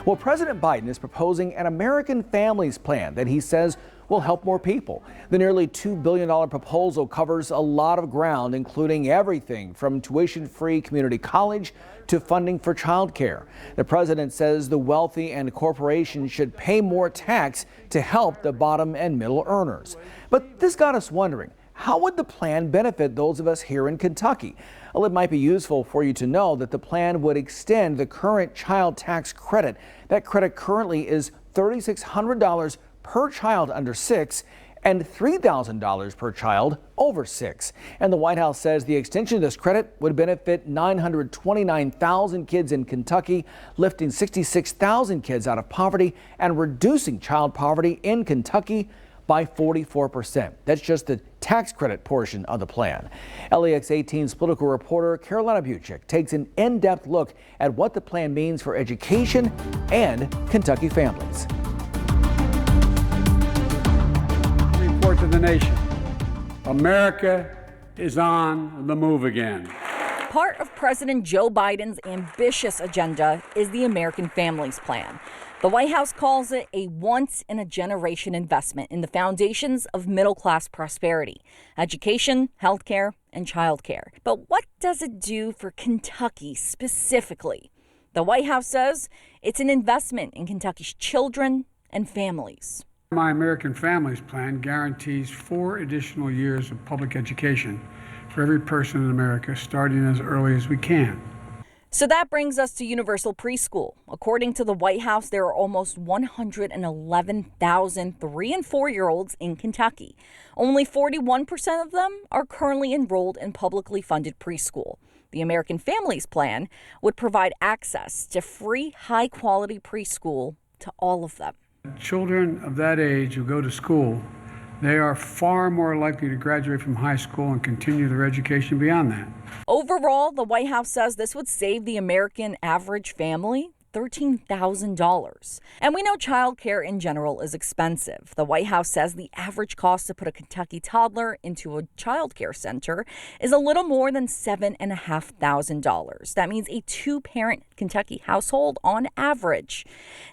Well, President Biden is proposing an American Families Plan that he says will help more people. The nearly $2 billion proposal covers a lot of ground, including everything from tuition-free community college to funding for childcare. The president says the wealthy and corporations should pay more tax to help the bottom and middle earners. But this got us wondering, how would the plan benefit those of us here in Kentucky? Well, it might be useful for you to know that the plan would extend the current child tax credit. That credit currently is $3,600 per child under 6 and $3,000 per child over 6. And the White House says the extension of this credit would benefit 929,000 kids in Kentucky, lifting 66,000 kids out of poverty and reducing child poverty in Kentucky by 44%. That's just the tax credit portion of the plan. LEX 18's political reporter Carolina Buczyk takes an in-depth look at what the plan means for education and Kentucky families. Report to the nation. America is on the move again. Part of President Joe Biden's ambitious agenda is the American Families Plan. The White House calls it a once-in-a-generation investment in the foundations of middle-class prosperity, education, healthcare, and childcare. But what does it do for Kentucky specifically? The White House says it's an investment in Kentucky's children and families. My American Families Plan guarantees 4 additional years of public education for every person in America, starting as early as we can. So that brings us to universal preschool. According to the White House, there are almost 111,000 3- and 4-year-olds in Kentucky. Only 41% of them are currently enrolled in publicly funded preschool. The American Families Plan would provide access to free, high-quality preschool to all of them. Children of that age who go to school, they are far more likely to graduate from high school and continue their education beyond that. Overall, the White House says this would save the American average family $13,000. And we know childcare in general is expensive. The White House says the average cost to put a Kentucky toddler into a childcare center is a little more than $7,500. That means a 2-parent Kentucky household on average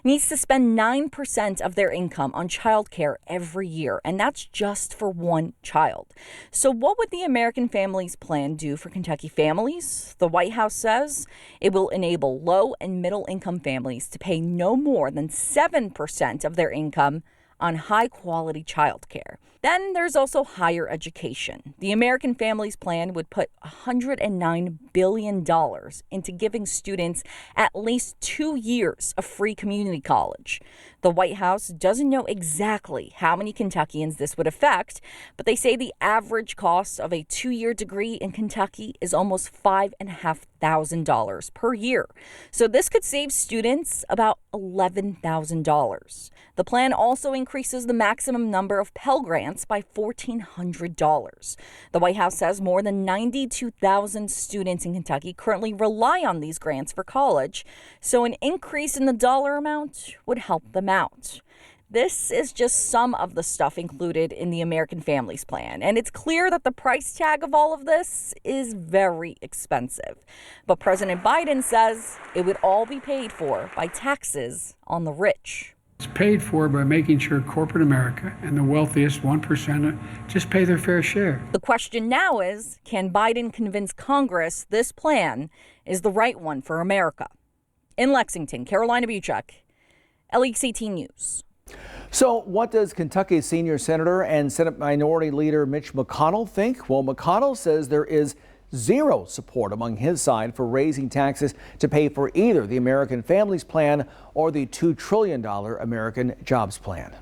needs to spend 9% of their income on childcare every year, and that's just for one child. So what would the American Families Plan do for Kentucky families? The White House says it will enable low and middle income families to pay no more than 7% of their income on high-quality childcare. Then there's also higher education. The American Families Plan would put $109 billion into giving students at least 2 years of free community college. The White House doesn't know exactly how many Kentuckians this would affect, but they say the average cost of a 2-year degree in Kentucky is almost $5,500 per year. So this could save students about $11,000. The plan also increases the maximum number of Pell Grants by $1,400. The White House says more than 92,000 students in Kentucky currently rely on these grants for college, so an increase in the dollar amount would help them out. This is just some of the stuff included in the American Families Plan, and it's clear that the price tag of all of this is very expensive. But President Biden says it would all be paid for by taxes on the rich. It's paid for by making sure corporate America and the wealthiest 1% just pay their fair share. The question now is, can Biden convince Congress this plan is the right one for America? In Lexington, Carolina Buczyk, LEX 18 News. So what does Kentucky's senior senator and Senate Minority Leader Mitch McConnell think? Well, McConnell says there is zero support among his side for raising taxes to pay for either the American Families Plan or the $2 trillion American Jobs Plan.